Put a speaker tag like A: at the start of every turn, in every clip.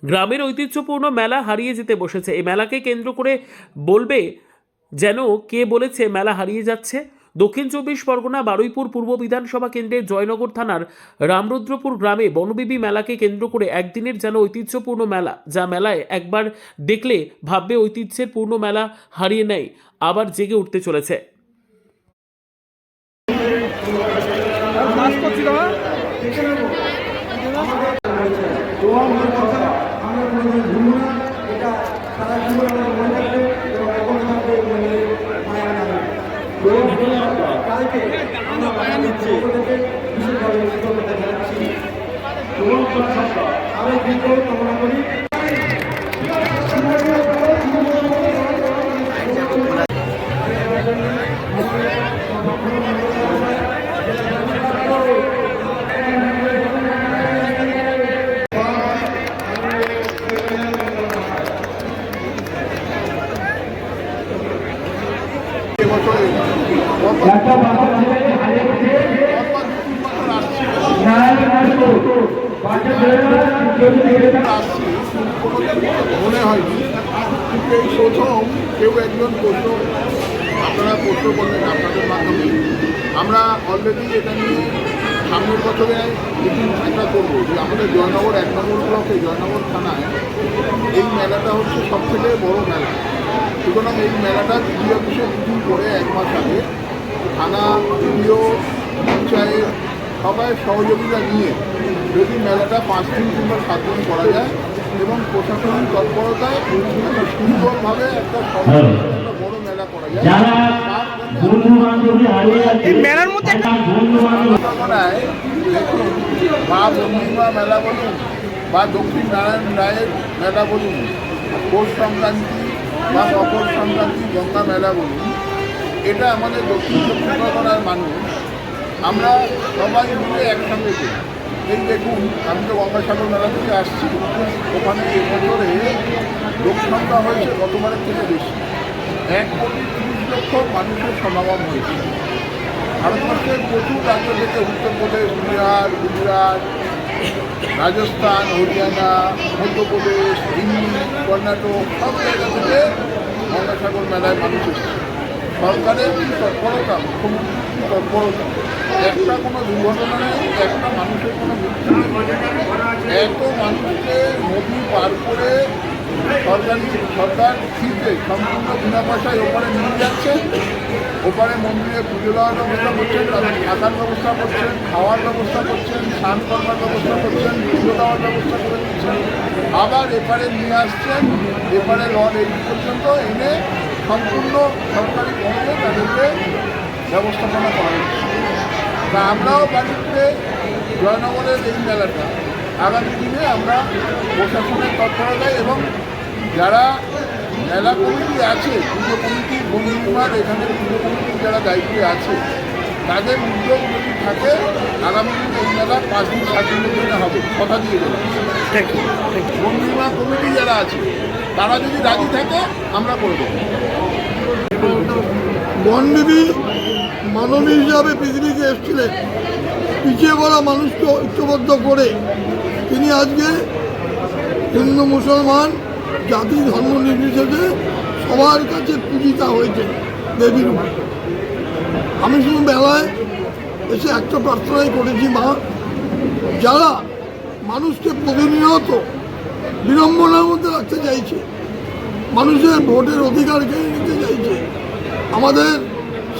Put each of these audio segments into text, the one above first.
A: গ্রামের ঐতিহ্যপূর্ণ মেলা হারিয়ে যেতে বসেছে। এই মেলাকে কেন্দ্র করে বলবে যেন কে বলেছে মেলা হারিয়ে যাচ্ছে। দক্ষিণ 24 পরগনা বারুইপুর পূর্ব বিধানসভা কেন্দ্রের জয়নগর থানার রামরুদ্রপুর গ্রামে বনবিবি মেলাকে কেন্দ্র করে একদিনের যেন ঐতিহ্যপূর্ণ মেলা, যা মেলায় একবার দেখলে ভাববে ঐতিহ্যের পূর্ণ মেলা হারিয়ে নেয়, আবার জেগে উঠতে চলেছে।
B: মনে হয়নি, কিন্তু এই প্রথম কেউ একজন প্রশ্ন আপনারা প্রশ্ন করলেন আপনাদের মাধ্যমে। আমরা অলরেডি এটা নিয়ে সামনের বছরে মিটিং একটা করবো যে আমাদের জয়নগর 1 নম্বর ব্লকে জয়নগর থানায় এই মেলাটা হচ্ছে সবথেকে বড় মেলা। সুতরাং এই মেলাটা বিডিও অফিসে মিটিং করে 1 মাস আগে থানা, বিডিও, পঞ্চায়েত সবাই সহযোগিতা নিয়ে যদি মেলাটা 5 দিন কিংবা 7 দিন করা যায় এবং প্রশাসনিক তৎপরতায় একটা সুন্দরভাবে একটা বড় মেলা করা যায়,
C: মেলার মধ্যে
B: দেখুন মা পূর্ণিমা মেলা বলুন বা দক্ষিণ নারায়ণ রায়ের মেলা বলুন, পৌষ সংক্রান্তি বা মকর সংক্রান্তি গঙ্গা মেলা বলুন, এটা আমাদের দক্ষিণ 24 পরগনার মানুষ আমরা সবাই মিলে একসঙ্গে করি। এই দেখুন আমি তো গঙ্গাসাগর মেলা থেকে আসছি, ওখানে এবছরে লোক সংখ্যা হয়েছে গতবারের থেকে বেশি, 1,30,00,000 মানুষের সমাগম হয়েছে। ভারতবর্ষের প্রচুর রাজ্য থেকে উত্তরপ্রদেশ, বিহার, গুজরাট, রাজস্থান, হরিয়ানা, মধ্যপ্রদেশ, দিল্লি, কর্ণাটক সব জায়গা থেকে গঙ্গাসাগর মেলায় মানুষ এসেছে। সরকারের কি তৎপরতা, মুখ্যমন্ত্রীর কি তৎপরতা, একটা কোনো দুর্ঘটনা নেই, একটা মানুষের কোনো মৃত্যু নেই। এত মানুষকে নদী পার করে সরকার ফিরতে সম্পূর্ণ বিনা পয়সায় ওপারে নিয়ে যাচ্ছে। ওপারে মন্দিরে পুজো দেওয়ার ব্যবস্থা করছেন, তাদের থাকার ব্যবস্থা করছেন, খাওয়ার ব্যবস্থা করছেন, স্নান করবার ব্যবস্থা করছেন, পুজো দেওয়ার ব্যবস্থা করে দিচ্ছেন, আবার এপারে নিয়ে আসছেন। এপারে লন এই পর্যন্ত এনে সম্পূর্ণ সরকারি পথে তাদেরকে ব্যবস্থাপনা করা হচ্ছে। তা আমরাও বাড়িতে জয়নগরের এই মেলাটা আগামী দিনে আমরা প্রশাসনের তৎপরতায় এবং যারা মেলা কমিটি আছে, পুজো কমিটি, বন্ধুমার এখানে পুজো কমিটির যারা দায়িত্বে আছে, তাদের উদ্যোগ যদি থাকে আগামী দিনে এই মেলা 5 দিন 7 দিনের জন্য হবে, কথা দিয়ে গেলাম। বন্ধুমা কমিটি যারা আছে তারা যদি রাজি থাকে আমরা করে দেবো।
D: বনবিবি মানবী হিসাবে পৃথিবীকে এসেছিলেন, পিছিয়ে পড়া মানুষকে ঐক্যবদ্ধ করে তিনি আজকে হিন্দু মুসলমান জাতি ধর্ম নির্বিশেষে সবার কাছে পূজিতা হয়েছে দেবীর উপরে। আমি শুধু মেলায় এসে একটা প্রার্থনাই করেছি, মা যারা মানুষকে প্রতিনিয়ত বিড়ম্বনার মধ্যে রাখতে চাইছে, মানুষের ভোটের অধিকার কেড়ে নিতে চাইছে, আমাদের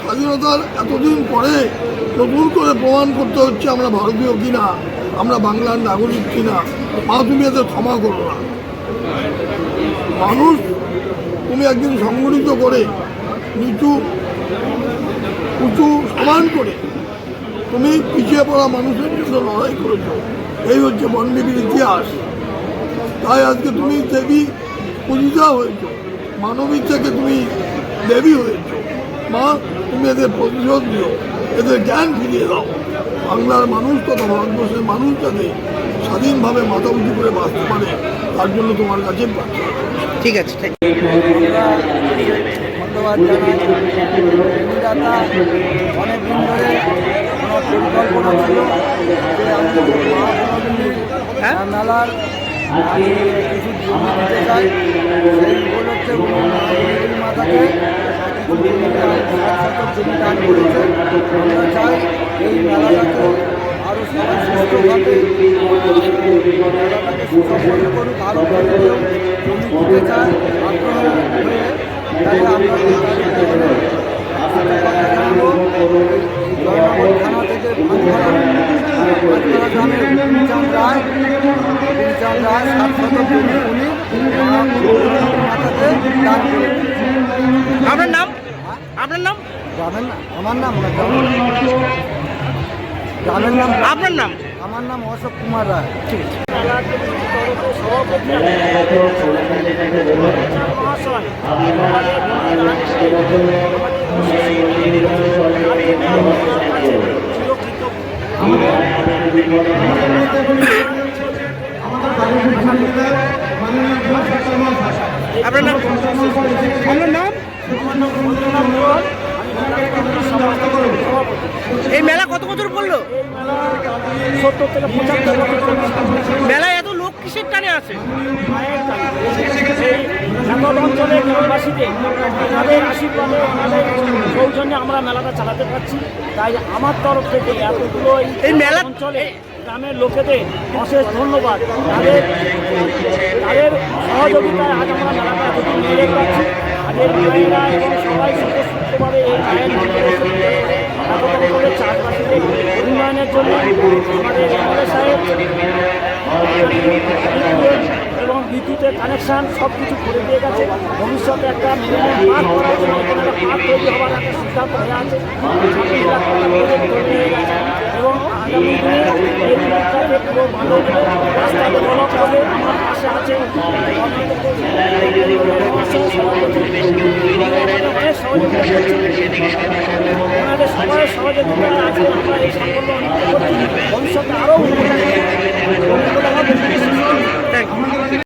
D: স্বাধীনতার এতদিন পরে নতুন করে প্রমাণ করতে হচ্ছে আমরা ভারতীয় কিনা, আমরা বাংলার নাগরিক কিনা, মা তুমি এতে ক্ষমা করো না। মানুষ তুমি একদিন সংগঠিত করে নিচু উঁচু সমান করে তুমি পিছিয়ে পড়া মানুষের জন্য লড়াই করেছ, এই হচ্ছে বনবিবির ইতিহাস। তাই আজকে তুমি দেবী পূজিতা হয়েছ, মানবীর থেকে তুমি দেবী হয়েছ। মা তুমি এদের প্রতিশোধ দিও, এদের জ্ঞান ফিরিয়ে দাও। বাংলার মানুষ তথা ভারতবর্ষের মানুষ যাতে স্বাধীনভাবে মাথা উঁচু করে বাঁচতে পারে তার জন্য তোমার কাছে প্রার্থনা।
C: ঠিক আছে,
E: ধন্যবাদ জানাই। অনেকদিন ধরে আমার পরিকল্পনা ছিল যে আমি মেলার কিছু জমি দিতে চাই, সেই উপলক্ষে এই মাথাকে জমি দান করেছে। আমরা চাই এই মেলাটাকে আরও সবাই সুস্থভাবে মেলাটাকে সুসম্পন্ন করুক, আরও করে কেউ জমি দিতে চায় আগ্রহ হয়ে, তাহলে আমরা জয়নগর থানা থেকে ভাঁজপাড়া গ্রামের গুলচাঁদ রায় 7 শতক জমি উনি মাথাতে দান করেন।
C: আপনার নাম? আপনার নাম?
E: গ্রামের আমার নাম না, গ্রামের নাম
C: আপনার নাম?
E: আমার নাম অশোক কুমার রায়।
C: ঠিক আছে। আপনার নাম? আপনার নাম? এই মেলা কত বছর পড়লো? মেলায় এত লোক কিসের টানে আছে?
F: অঞ্চলের গ্রামবাসীদের তাদের আশীর্বাদে তাদের সৌজন্যে আমরা মেলাটা চালাতে পারছি। তাই আমার তরফ থেকে এতগুলো
C: এই মেলা
F: অঞ্চলে গ্রামের লোকেদের অশেষ ধন্যবাদ। তাদের সহযোগিতায় আজ আমরা মেলাটা এতদিন নিয়ে যেতে পারছি। আগের মায়েরা এবং সবাই স্বতঃস্ফূর্তভাবে এই মায়ের চাষবাসীদের উন্নয়নের জন্য আমাদের এমএলএ সাহেব এবং বিদ্যুতের কানেকশান সব কিছু করে দিয়ে গেছে। ভবিষ্যতে একটা মিনিমাম পার্ক করার জন্য একটা পার্ক তৈরি হওয়ার একটা সিদ্ধান্ত হয়ে আছে। 26 লাখ টাকা প্রজেক্ট তৈরি হয়ে গেছে এবং আগামী দিনে এই পরীক্ষাতে পুরো ভালো রাস্তা ডেভেলপ করে আমার পাশে আছে। অনেক সহযোগিতা করছে, ওনাদের সবাই সহযোগিতা আছে। আমরা এই সাফল্য অনেক করছি। ভবিষ্যতে